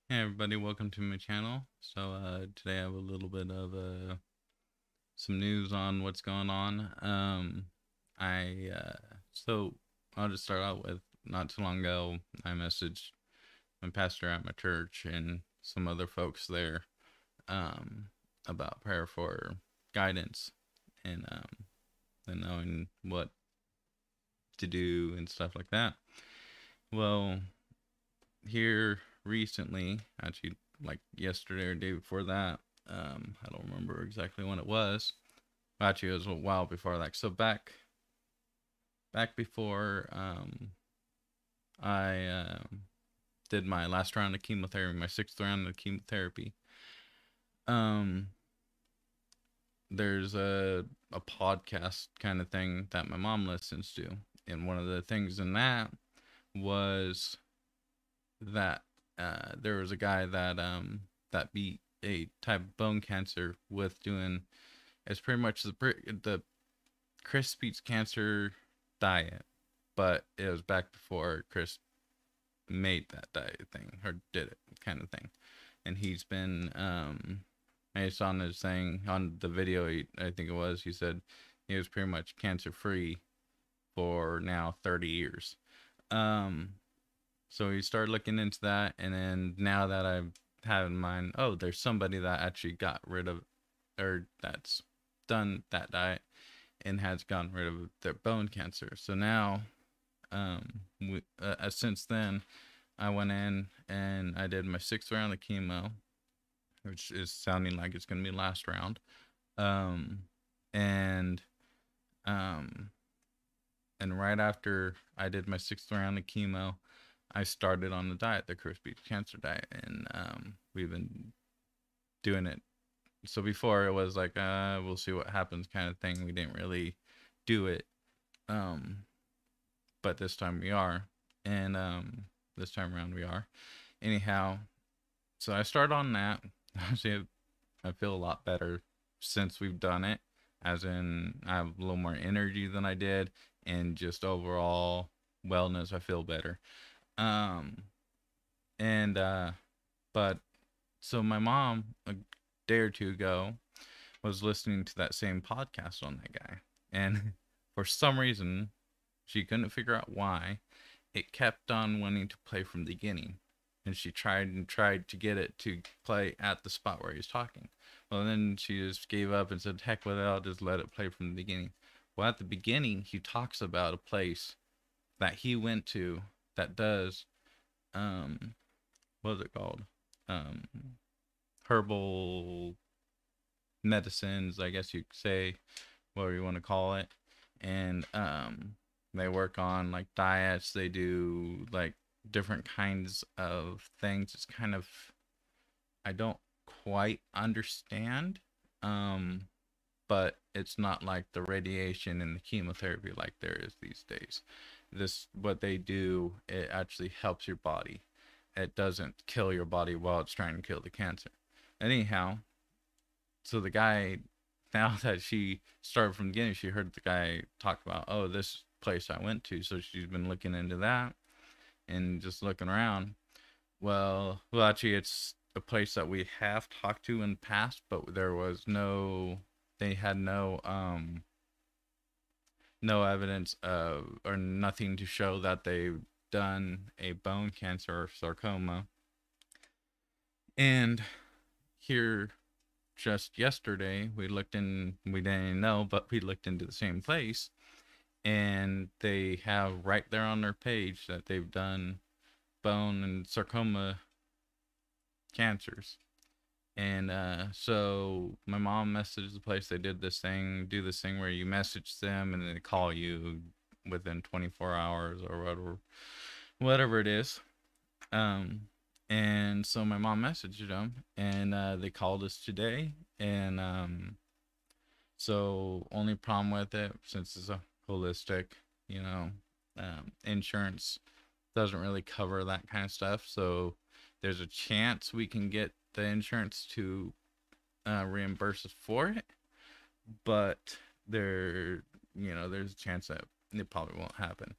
Hey everybody, welcome to my channel. Today I have a little bit of some news on what's going on. I so I'll just start out with not too long ago I messaged my pastor at my church and some other folks there um, about prayer for guidance and knowing what to do and stuff like that. Well, here recently, actually like yesterday or day before that. I don't remember exactly when it was. Actually, it was a while before that. So back before I did my last round of chemotherapy, my sixth round of chemotherapy. Um, there's a podcast kind of thing that my mom listens to, and one of the things in that was that there was a guy that beat a type of bone cancer with doing it's pretty much the Chris beats cancer diet, but it was back before Chris made that diet thing or did it kind of thing, and he's been I saw on his thing on the video I think it was he said he was pretty much cancer free for now 30 years. Um, So we started looking into that, and then now that I've had in mind, oh, there's somebody that actually got rid of, or that's done that diet and has gotten rid of their bone cancer. So now, since then, I went in and I did my sixth round of chemo, which is sounding like it's gonna be last round. Um, and um, and right after I did my sixth round of chemo, I started on the diet, the Chris Beach Cancer diet, and we've been doing it. So before it was like, we'll see what happens kind of thing. We didn't really do it, um, but this time we are, and this time around we are. Anyhow, so I started on that. Actually, I feel a lot better since we've done it. As in, I have a little more energy than I did, and just overall wellness, I feel better. Um, and but so my mom a day or two ago was listening to that same podcast on that guy, and for some reason she couldn't figure out why it kept on wanting to play from the beginning, and she tried and tried to get it to play at the spot where he's talking. Well, then she just gave up and said, heck with it, I'll just let it play from the beginning. Well, at the beginning he talks about a place that he went to that does um what is it called, um herbal medicines, I guess you could say, whatever you want to call it. And they work on like diets, they do like different kinds of things. It's kind of, I don't quite understand. Um, but it's not like the radiation and the chemotherapy like there is these days. This, what they do, it actually helps your body. It doesn't kill your body while it's trying to kill the cancer. Anyhow, so the guy, now that she started from the beginning, she heard the guy talk about, oh, this place I went to. So she's been looking into that and just looking around. Well, actually, it's a place that we have talked to in the past, but there was no, they had no evidence of, or nothing to show that they've done a bone cancer or sarcoma. And here just yesterday we looked in, we didn't know, but we looked into the same place, and they have right there on their page that they've done bone and sarcoma cancers. And so my mom messaged the place. They did this thing, do this thing where you message them and then they call you within 24 hours or whatever it is. Um, and so my mom messaged them, and they called us today. And so only problem with it, since it's a holistic, you know, insurance doesn't really cover that kind of stuff. So there's a chance we can get the insurance to reimburse us for it, but there, there's a chance that it probably won't happen.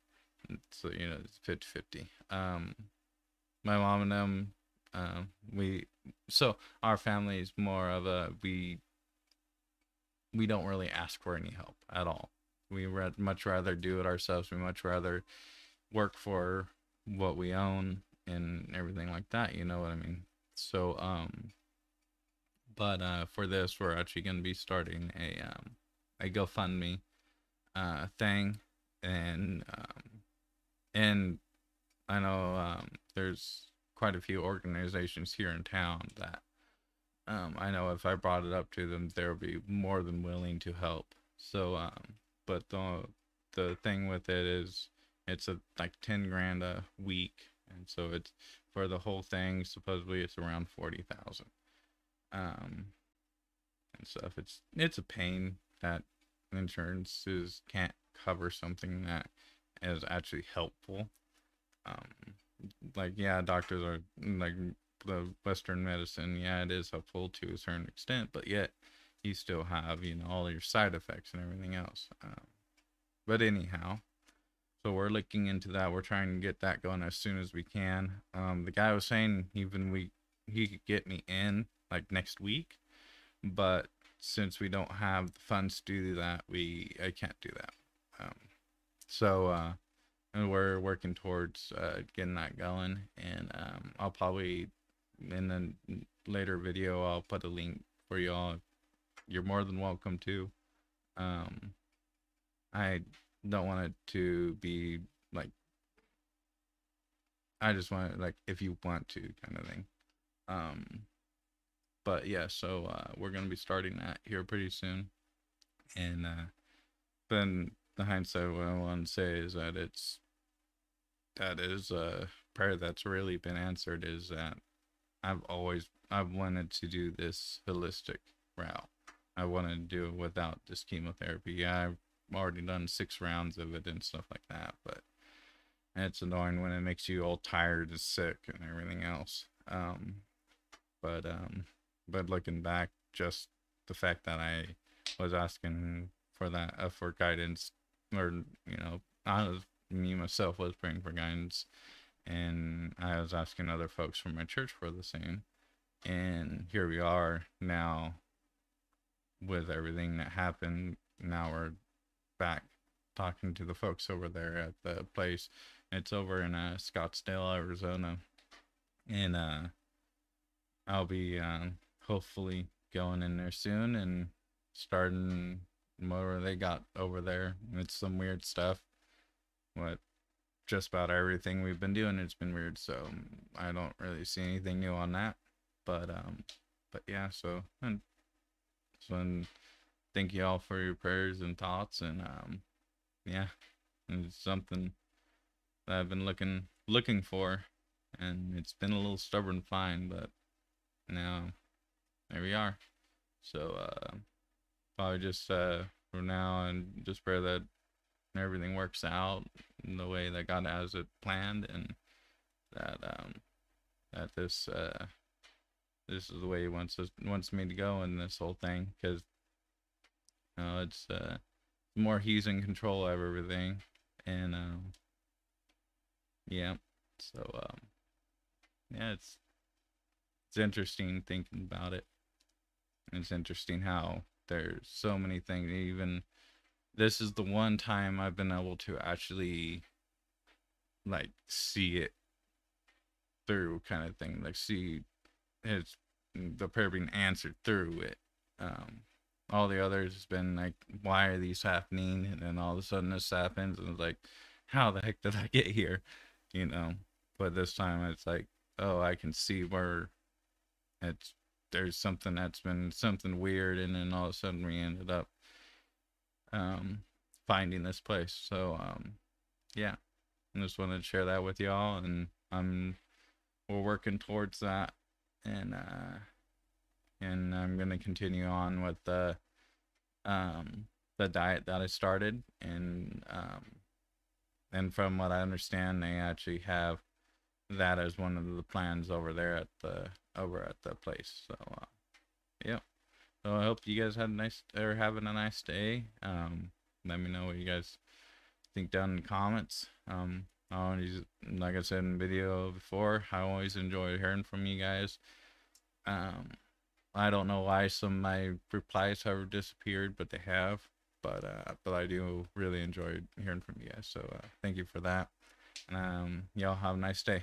So it's 50-50. My mom and them, We so our family is more of a we don't really ask for any help at all. We much rather do it ourselves. We much rather work for what we own and everything like that. You know what I mean? So but for this, we're actually going to be starting a GoFundMe thing, and and I know there's quite a few organizations here in town that I know if I brought it up to them, they'll be more than willing to help. So but the thing with it is it's a like 10 grand a week, and so it's for the whole thing. Supposedly it's around 40,000. Um, and stuff. It's a pain that insurances can't cover something that is actually helpful. Um, like yeah, doctors are like the Western medicine. Yeah, it is helpful to a certain extent, but yet you still have all your side effects and everything else. But anyhow, so we're looking into that. We're trying to get that going as soon as we can. The guy was saying even he could get me in like next week, but since we don't have the funds to do that, I can't do that. Um, so and we're working towards getting that going, and I'll probably in a later video I'll put a link for y'all. You're more than welcome to. Um, I don't want it to be like I just want it like if you want to kind of thing. Um, but yeah, so we're gonna be starting that here pretty soon, and then the hindsight what I want to say is that is a prayer that's really been answered is that I've wanted to do this holistic route. I wanted to do it without this chemotherapy. Yeah, I've already done 6 rounds of it and stuff like that, but it's annoying when it makes you all tired and sick and everything else. But but looking back, just the fact that I was asking for that for guidance, or me myself was praying for guidance, and I was asking other folks from my church for the same, and here we are now with everything that happened. Now we're back talking to the folks over there at the place. It's over in Scottsdale, Arizona, and I'll be hopefully going in there soon and starting whatever they got over there. It's some weird stuff. What just about everything we've been doing it's been weird, so I don't really see anything new on that. But yeah, and thank you all for your prayers and thoughts, and yeah, it's something that I've been looking for, and it's been a little stubborn find, but now there we are. So probably just from now and just pray that everything works out in the way that God has it planned, and that that this is the way He wants me to go in this whole thing, because it's more He's in control of everything, and yeah, so yeah, it's interesting thinking about it. It's interesting how there's so many things. Even this is the one time I've been able to actually like see it through, kind of thing. Like see his the prayer being answered through it. All the others has been like, why are these happening? And then all of a sudden this happens, and it's like, how the heck did I get here? You know. But this time it's like, oh, I can see where it's there's something that's been something weird, and then all of a sudden we ended up um finding this place. So yeah, I just wanted to share that with y'all, and we're working towards that, and I'm gonna continue on with the diet that I started, and from what I understand, they actually have that as one of the plans over there at the place. So yeah. So I hope you guys had a nice or having a nice day. Let me know what you guys think down in the comments. I always, like I said in the video before, I always enjoy hearing from you guys. Um, I don't know why some of my replies have disappeared, but they have. But I do really enjoy hearing from you guys. So thank you for that. Y'all have a nice day.